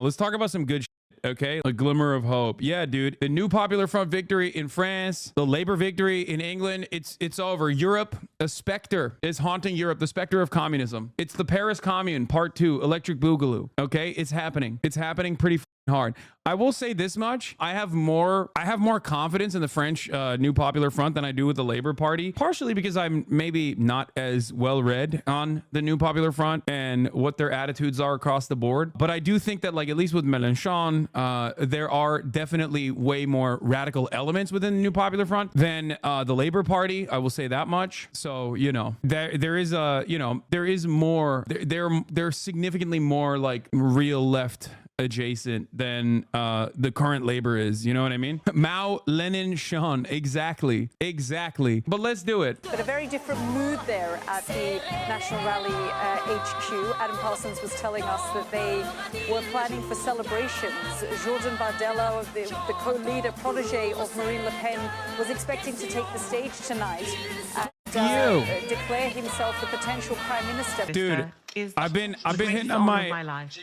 Let's talk about some good shit. Okay, a glimmer of hope. Yeah, dude, the new Popular Front victory in France, the Labour victory in England, it's over. Europe, a specter is haunting Europe, the specter of communism. It's the Paris Commune Part 2, Electric Boogaloo. Okay, it's happening pretty hard. I will say this much: I have more confidence in the French New Popular Front than I do with the Labour Party, partially because I'm maybe not as well read on the New Popular Front and what their attitudes are across the board. But I do think that, like, at least with Mélenchon, there are definitely way more radical elements within the New Popular Front than the Labour Party. I will say that much. So, you know, there is more. They're significantly more like real left adjacent than the current Labor is. You know what I mean? Mao, Lenin, Sean. Exactly. But let's do it. But a very different mood there at the National Rally HQ. Adam Parsons was telling us that they were planning for celebrations. Jordan Bardella, the co-leader, protege of Marine Le Pen, was expecting to take the stage tonight and declare himself the potential prime minister. Dude, I've been hitting on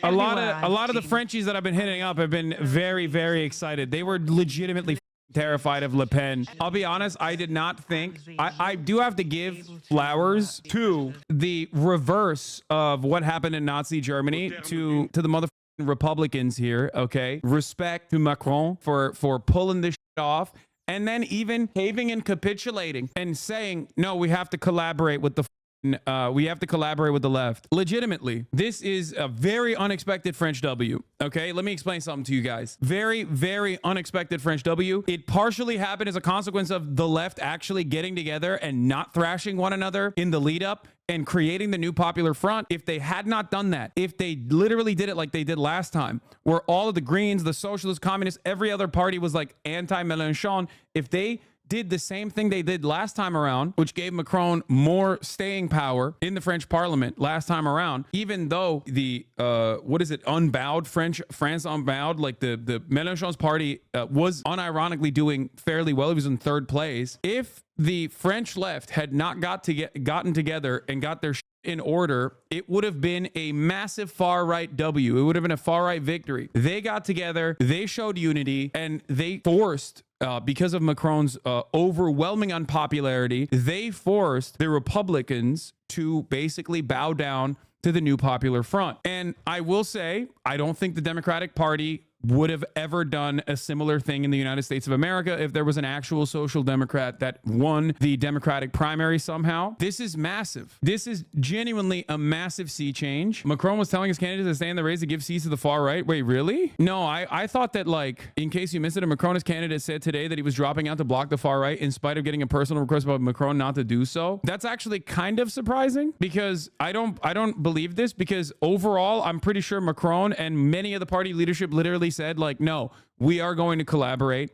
a lot of the Frenchies that I've been hitting up have been very excited. They were legitimately terrified of Le Pen. I'll be honest, I did not think. I do have to give flowers to the reverse of what happened in Nazi Germany to the motherfucking Republicans here. Okay, respect to Macron for pulling this shit off. And then even caving and capitulating and saying, no, we have to collaborate with the left. Legitimately, this is a very unexpected French W. Okay, let me explain something to you guys. Very unexpected French W. It partially happened as a consequence of the left actually getting together and not thrashing one another in the lead up and creating the New Popular Front. If they had not done that, if they literally did it like they did last time, where all of the Greens, the Socialists, Communists, every other party was like anti-Mélenchon, if they did the same thing they did last time around, which gave Macron more staying power in the French parliament last time around, even though the unbowed France unbowed, like the Mélenchon's party was unironically doing fairly well. He was in third place. If the French left had not gotten together and got their in order, it would have been a massive far-right W. It would have been a far-right victory. They got together, they showed unity, and they forced, because of Macron's overwhelming unpopularity, they forced the Republicans to basically bow down to the New Popular Front. And I will say, I don't think the Democratic Party would have ever done a similar thing in the United States of America if there was an actual social democrat that won the Democratic primary somehow. This is massive. This is genuinely a massive sea change. Macron was telling his candidates to stay in the race to give seats to the far right. Wait, really? No, I thought that, like, in case you missed it, Macron's candidate said today that he was dropping out to block the far right in spite of getting a personal request by Macron not to do so. That's actually kind of surprising, because I don't believe this, because overall, I'm pretty sure Macron and many of the party leadership literally said, like, no, we are going to collaborate.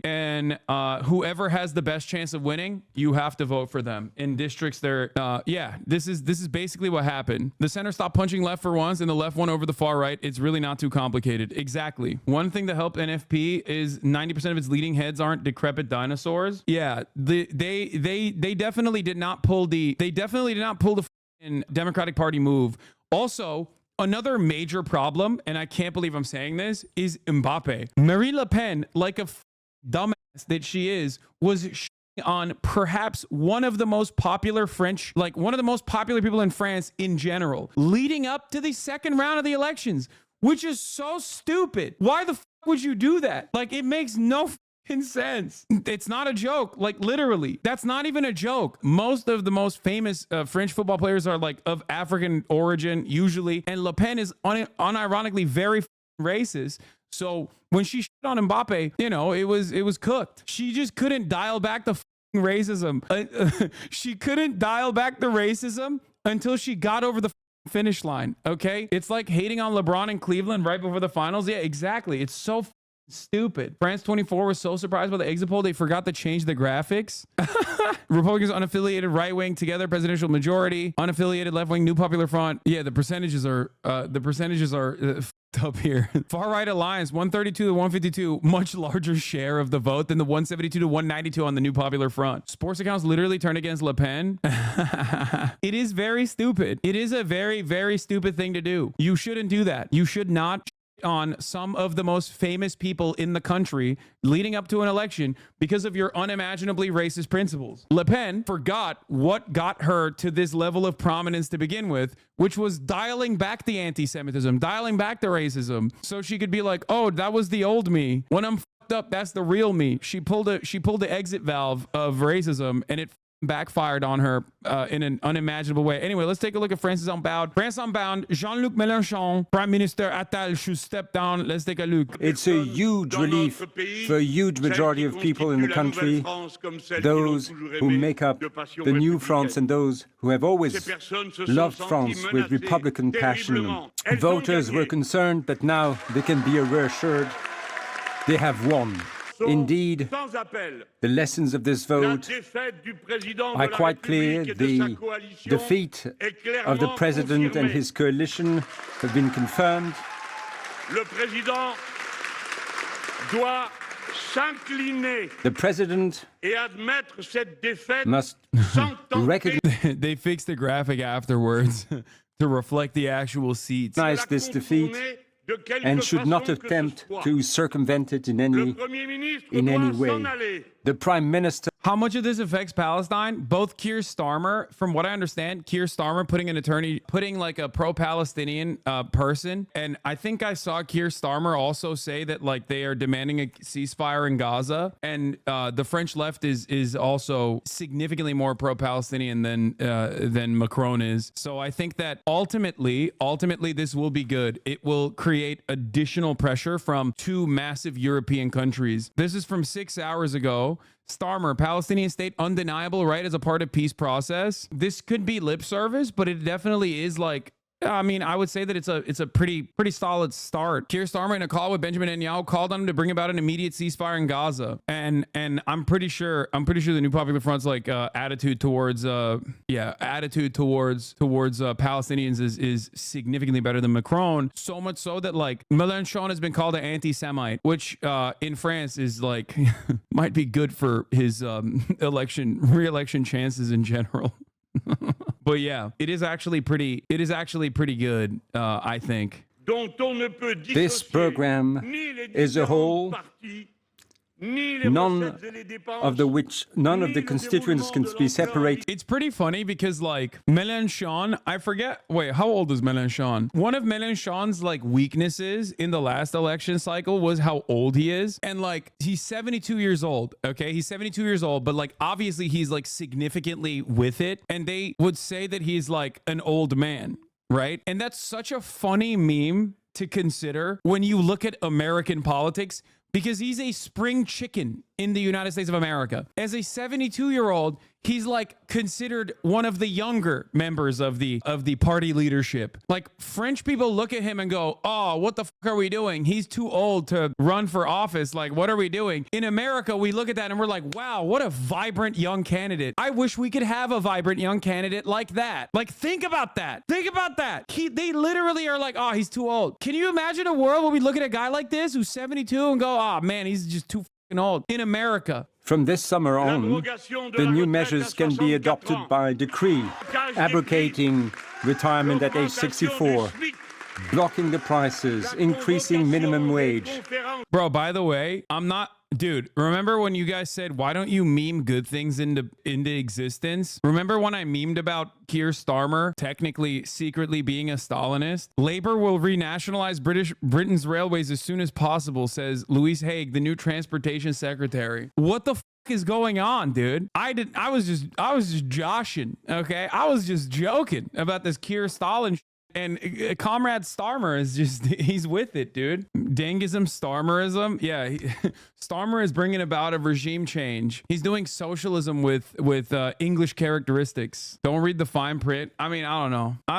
And whoever has the best chance of winning, you have to vote for them in districts there. Yeah, this is basically what happened. The center stopped punching left for once and the left won over the far right. It's really not too complicated. Exactly. One thing that helped NFP is 90% of its leading heads aren't decrepit dinosaurs. Yeah, they definitely did not pull the Democratic Party move. Also, another major problem, and I can't believe I'm saying this, is Mbappe. Marine Le Pen, like a dumbass that she is, was on perhaps one of the most popular one of the most popular people in France in general, leading up to the second round of the elections, which is so stupid. Why the would you do that? Like, it makes no sense. It's not a joke. Like, literally, that's not even a joke. Most of the most famous French football players are like of African origin usually, and Le Pen is unironically very racist. So when she shit on Mbappe, you know, it was cooked. She just couldn't dial back the racism. She couldn't dial back the racism until she got over the finish line. Okay, it's like hating on LeBron in Cleveland right before the finals. Yeah, exactly. It's so stupid. France 24 was so surprised by the exit poll they forgot to change the graphics. Republicans, unaffiliated right wing together presidential majority, unaffiliated left wing New Popular Front. Yeah, the percentages are up here. Far right alliance, 132 to 152, much larger share of the vote than the 172 to 192 on the New Popular Front. Sports accounts literally turned against Le Pen. It is very stupid. It is a very, very stupid thing to do. You shouldn't do that. You should not on some of the most famous people in the country leading up to an election because of your unimaginably racist principles. Le Pen forgot what got her to this level of prominence to begin with, which was dialing back the anti-Semitism, dialing back the racism, so she could be like, oh, that was the old me. When I'm fucked up, that's the real me. She pulled the exit valve of racism, and it backfired on her in an unimaginable way. Anyway, let's take a look at France Unbound. France Unbound, Jean-Luc Mélenchon, Prime Minister Attal should step down. Let's take a look. It's a huge relief for a huge majority of people in the country, those who make up the new France and those who have always loved France with Republican passion. Voters were concerned, but now they can be reassured they have won. Indeed, the lessons of this vote are quite clear. The defeat of the president and his coalition have been confirmed. The president must recognize They fixed the graphic afterwards to reflect the actual seats. this defeat and should not attempt to circumvent it in any way. The Prime Minister... How much of this affects Palestine? Both Keir Starmer, from what I understand, Keir Starmer putting like a pro-Palestinian person, and I think I saw Keir Starmer also say that like they are demanding a ceasefire in Gaza, and the French left is also significantly more pro-Palestinian than Macron is. So I think that ultimately this will be good. It will create additional pressure from two massive European countries. This is from 6 hours ago. Starmer, Palestinian state undeniable right as a part of peace process. This could be lip service, but it definitely is like, I mean, I would say that it's a pretty solid start. Keir Starmer in a call with Benjamin Netanyahu called on him to bring about an immediate ceasefire in Gaza, and I'm pretty sure the New Popular Front's like attitude towards Palestinians is significantly better than Macron. So much so that like Mélenchon has been called an anti-Semite, which in France is like might be good for his re-election chances in general. But yeah, it is actually pretty good, I think. This program is a whole, none of the constituents can be separated. It's pretty funny because like Mélenchon, I forget, wait, how old is Mélenchon? One of Mélenchon's like weaknesses in the last election cycle was how old he is. And like, he's 72 years old, okay? He's 72 years old, but like, obviously he's like significantly with it. And they would say that he's like an old man, right? And that's such a funny meme to consider when you look at American politics, because he's a spring chicken in the United States of America. As a 72-year-old, he's like considered one of the younger members of the party leadership. Like French people look at him and go, oh, what the fuck are we doing? He's too old to run for office. Like, what are we doing? In America, we look at that and we're like, wow, what a vibrant young candidate. I wish we could have a vibrant young candidate like that. Like, think about that. Think about that. They literally are like, oh, he's too old. Can you imagine a world where we look at a guy like this who's 72 and go, oh man, he's just too fucking old in America? From this summer on, the new measures can be adopted by decree, abrogating retirement at age 64, blocking the prices, increasing minimum wage. Bro, by the way, dude, remember when you guys said, why don't you meme good things into existence? Remember when I memed about Keir Starmer technically secretly being a Stalinist? Labour will renationalize Britain's railways as soon as possible, says Louise Haig, the new transportation secretary. What the f is going on, dude? I was just joshing, okay? I was just joking about this Keir Stalin and Comrade Starmer is just, he's with it, dude. Dangism, Starmerism. Yeah, Starmer is bringing about a regime change. He's doing socialism with English characteristics. Don't read the fine print. I mean, I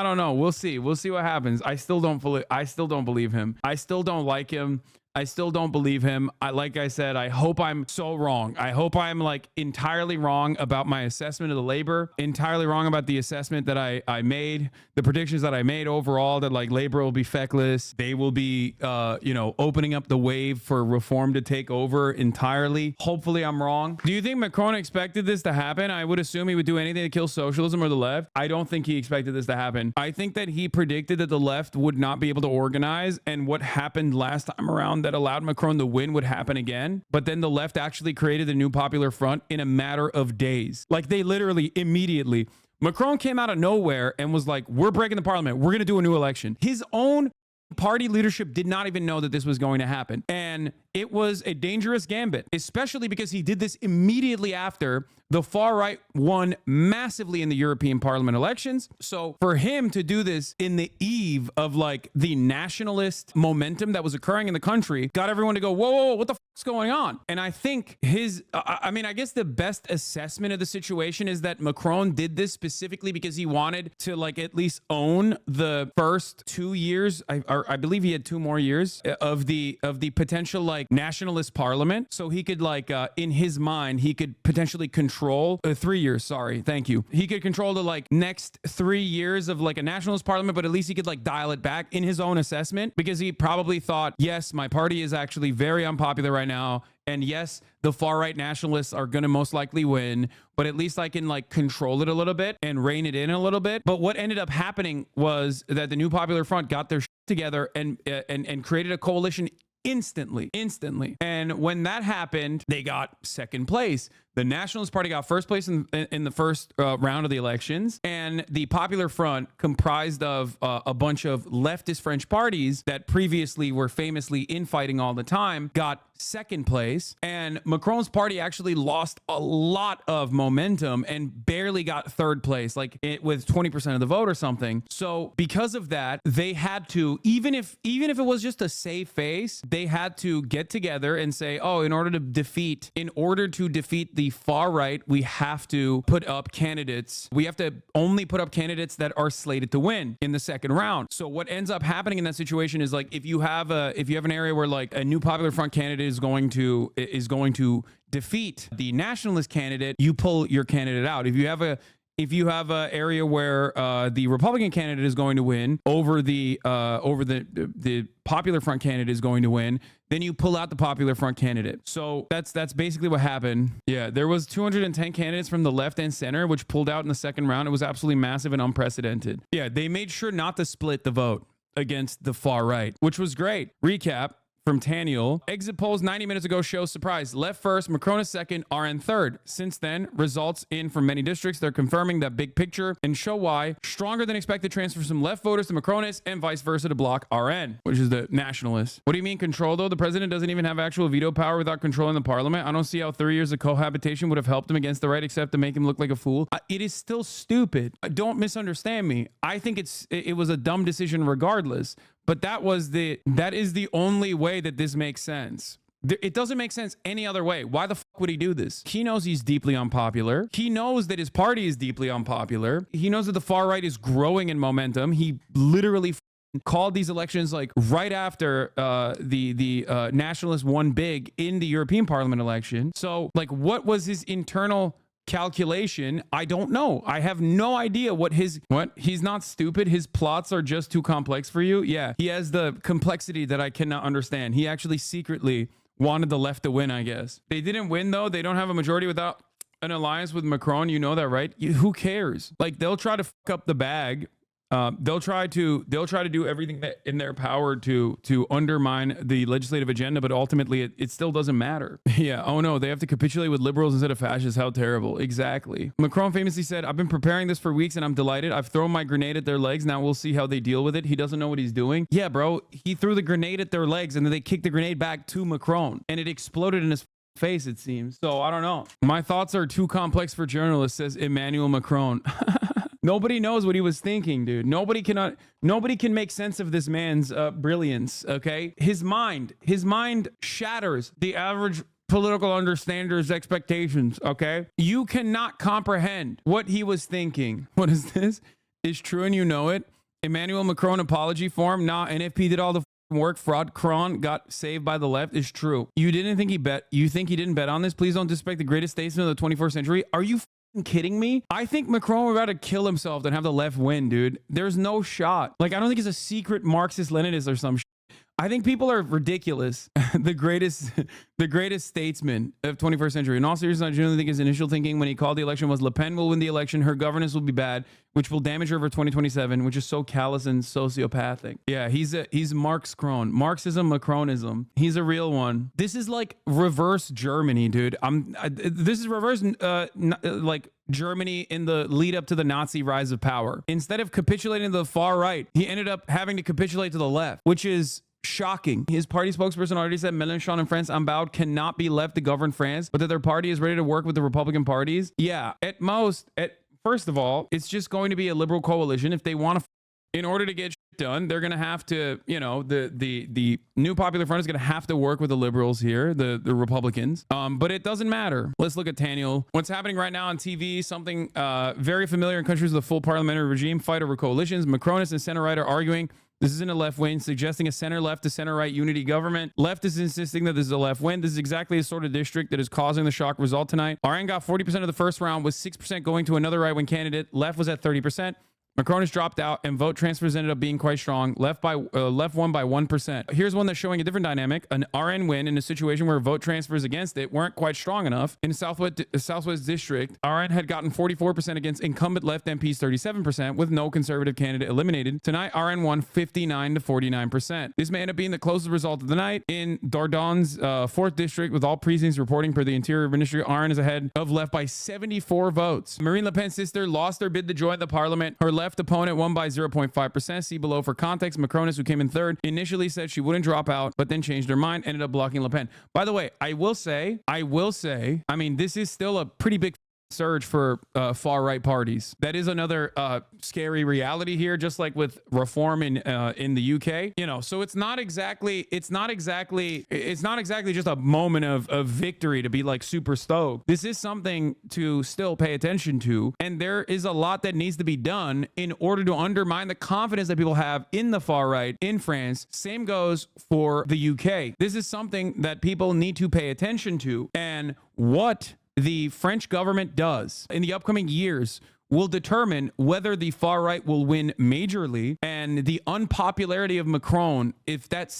don't know. We'll see what happens. I still don't believe him. I still don't like him. I still don't believe him. Like I said, I hope I'm so wrong. I hope I'm like entirely wrong about my assessment of the labor, entirely wrong about the assessment that I made, the predictions that I made overall, that like labor will be feckless. They will be, you know, opening up the wave for reform to take over entirely. Hopefully I'm wrong. Do you think Macron expected this to happen? I would assume he would do anything to kill socialism or the left. I don't think he expected this to happen. I think that he predicted that the left would not be able to organize, and what happened last time around that allowed Macron to win would happen again. But then the left actually created the new Popular Front in a matter of days. Like they literally immediately, Macron came out of nowhere and was like, we're breaking the parliament. We're going to do a new election. His own party leadership did not even know that this was going to happen. And it was a dangerous gambit, especially because he did this immediately after the far right won massively in the European Parliament elections. So for him to do this in the eve of like the nationalist momentum that was occurring in the country got everyone to go, whoa, whoa, whoa, what the fuck's going on? And I think his, I mean, I guess the best assessment of the situation is that Macron did this specifically because he wanted to like at least own the first 2 years. I believe he had 2 more years of the potential like nationalist parliament. So he could like, in his mind, he could potentially control 3 years. Sorry. Thank you. He could control the like next 3 years of like a nationalist parliament, but at least he could like dial it back in his own assessment, because he probably thought, yes, my party is actually very unpopular right now. And yes, the far right nationalists are going to most likely win, but at least I can like control it a little bit and rein it in a little bit. But what ended up happening was that the new Popular Front got their shit together and created a coalition instantly. And when that happened, they got second place. The Nationalist Party got first place in the first round of the elections, and the Popular Front, comprised of a bunch of leftist French parties that previously were famously infighting all the time, got second place. And Macron's party actually lost a lot of momentum and barely got third place, like with 20% of the vote or something. So because of that, they had to, even if it was just a save face, they had to get together and say, oh, in order to defeat the far right, we have to put up candidates. We have to only put up candidates that are slated to win in the second round. So what ends up happening in that situation is like, if you have an area where like a new Popular Front candidate is going to defeat the nationalist candidate, you pull your candidate out. If you have a area where the Republican candidate is going to win over the Popular Front candidate is going to win, then you pull out the Popular Front candidate. So that's basically what happened. Yeah, there was 210 candidates from the left and center, which pulled out in the second round. It was absolutely massive and unprecedented. Yeah, they made sure not to split the vote against the far right, which was great. Recap from Taniel. Exit polls 90 minutes ago show surprise. Left first, Macron is second, RN third. Since then, results in from many districts, they're confirming that big picture and show why. Stronger than expected transfers from left voters to Macronists and vice versa to block RN, which is the nationalists. What do you mean control though? The president doesn't even have actual veto power without controlling the parliament. I don't see how 3 years of cohabitation would have helped him against the right, except to make him look like a fool. It is still stupid. Don't misunderstand me. I think it was a dumb decision regardless. But that is the only way that this makes sense. It doesn't make sense any other way. Why the fuck would he do this? He knows he's deeply unpopular. He knows that his party is deeply unpopular. He knows that the far right is growing in momentum. He literally called these elections like right after the nationalists won big in the European Parliament election. So like, what was his internal calculation? I don't know. I have no idea what he's not stupid. His plots are just too complex for you. Yeah, he has the complexity that I cannot understand. He actually secretly wanted the left to win, I guess. They didn't win though. They don't have a majority without an alliance with Macron. You know that, right? Who cares? Like, they'll try to fuck up the bag. They'll try to do everything that in their power to undermine the legislative agenda, but ultimately it still doesn't matter. Yeah. Oh no, they have to capitulate with liberals instead of fascists. How terrible. Exactly. Macron famously said, I've been preparing this for weeks and I'm delighted. I've thrown my grenade at their legs. Now we'll see how they deal with it. He doesn't know what he's doing. Yeah, bro. He threw the grenade at their legs and then they kicked the grenade back to Macron and it exploded in his face, it seems. So I don't know. My thoughts are too complex for journalists, says Emmanuel Macron. Nobody knows what he was thinking, dude. Nobody can make sense of this man's brilliance, okay? His mind shatters the average political understander's expectations, okay? You cannot comprehend what he was thinking. What is this? It's true and you know it. Emmanuel Macron apology form. Nah, NFP did all the work. Fraud Kron got saved by the left is true. You didn't think he bet. You think he didn't bet on this? Please don't disrespect the greatest statesman of the 21st century. Are you kidding me? I think Macron would rather kill himself than have the left win, dude. There's no shot. Like, I don't think he's a secret Marxist-Leninist or some shit. I think people are ridiculous. the greatest statesman of 21st century. In all seriousness, I genuinely think his initial thinking when he called the election was Le Pen will win the election, her governance will be bad, which will damage her for 2027, which is so callous and sociopathic. Yeah, he's Marx Kron. Marxism, Macronism. He's a real one. This is like reverse Germany, dude. This is reverse like Germany in the lead up to the Nazi rise of power. Instead of capitulating to the far right, he ended up having to capitulate to the left, which is shocking. His party spokesperson already said Mélenchon and France Unbowed cannot be left to govern France, but that their party is ready to work with the Republican parties. Yeah, first of all, it's just going to be a liberal coalition. If they want to, in order to get shit done, they're going to have to, you know, the New Popular Front is going to have to work with the liberals here, the Republicans. But it doesn't matter. Let's look at Daniel. What's happening right now on TV, something very familiar in countries with a full parliamentary regime, fight over coalitions. Macronists and center-right are arguing this isn't a left win, suggesting a center-left to center-right unity government. Left is insisting that this is a left win. This is exactly the sort of district that is causing the shock result tonight. RN got 40% of the first round, with 6% going to another right-wing candidate. Left was at 30%. Macron has dropped out, and vote transfers ended up being quite strong. Left won by 1%. Here's one that's showing a different dynamic. An RN win in a situation where vote transfers against it weren't quite strong enough. In Southwest District, RN had gotten 44% against incumbent left MPs 37%, with no conservative candidate eliminated. Tonight, RN won 59 to 49%. This may end up being the closest result of the night. In Dordogne 4th District, with all precincts reporting per the Interior Ministry, RN is ahead of left by 74 votes. Marine Le Pen's sister lost their bid to join the parliament. Her left opponent won by 0.5%. See below for context. Macronist, who came in third, initially said she wouldn't drop out, but then changed her mind, ended up blocking Le Pen. By the way, I will say, I mean, this is still a pretty big surge for far right parties. That is another scary reality here, just like with reform in the UK. You know, so it's not exactly just a moment of victory to be like super stoked. This is something to still pay attention to, and there is a lot that needs to be done in order to undermine the confidence that people have in the far right in France. Same goes for the UK. This is something that people need to pay attention to, and what the French government does in the upcoming years will determine whether the far right will win majorly, and the unpopularity of Macron, if that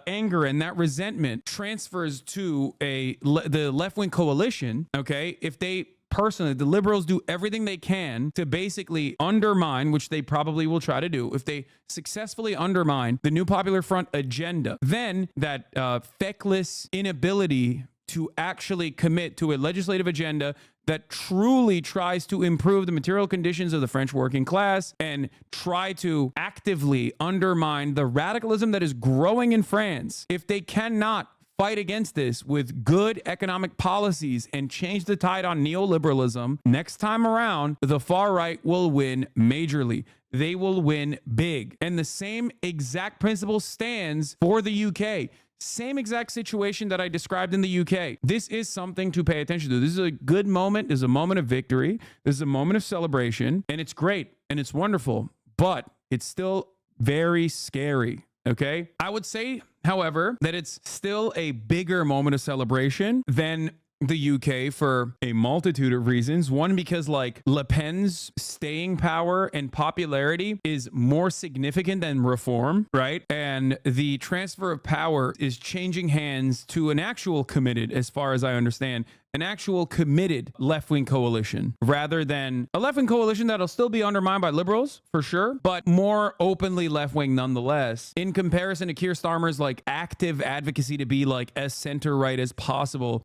anger and that resentment transfers to the left-wing coalition, okay, if they personally, the liberals do everything they can to basically undermine, which they probably will try to do, if they successfully undermine the New Popular Front agenda, then that feckless inability to actually commit to a legislative agenda that truly tries to improve the material conditions of the French working class and try to actively undermine the radicalism that is growing in France. If they cannot fight against this with good economic policies and change the tide on neoliberalism, next time around, the far right will win majorly. They will win big. And the same exact principle stands for the UK. Same exact situation that I described in the UK. This is something to pay attention to. This is a good moment. This is a moment of victory. This is a moment of celebration. And it's great. And it's wonderful. But it's still very scary. Okay? I would say, however, that it's still a bigger moment of celebration than the UK for a multitude of reasons. One, because like Le Pen's staying power and popularity is more significant than reform, right? And the transfer of power is changing hands to an actual committed, as far as I understand, an actual committed left-wing coalition, rather than a left-wing coalition that'll still be undermined by liberals, for sure, but more openly left-wing nonetheless, in comparison to Keir Starmer's like active advocacy to be like as center-right as possible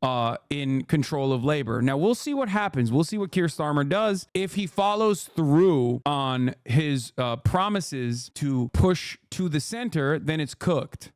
in control of labor. Now, we'll see what happens. We'll see what Keir Starmer does. If he follows through on his promises to push to the center, then it's cooked.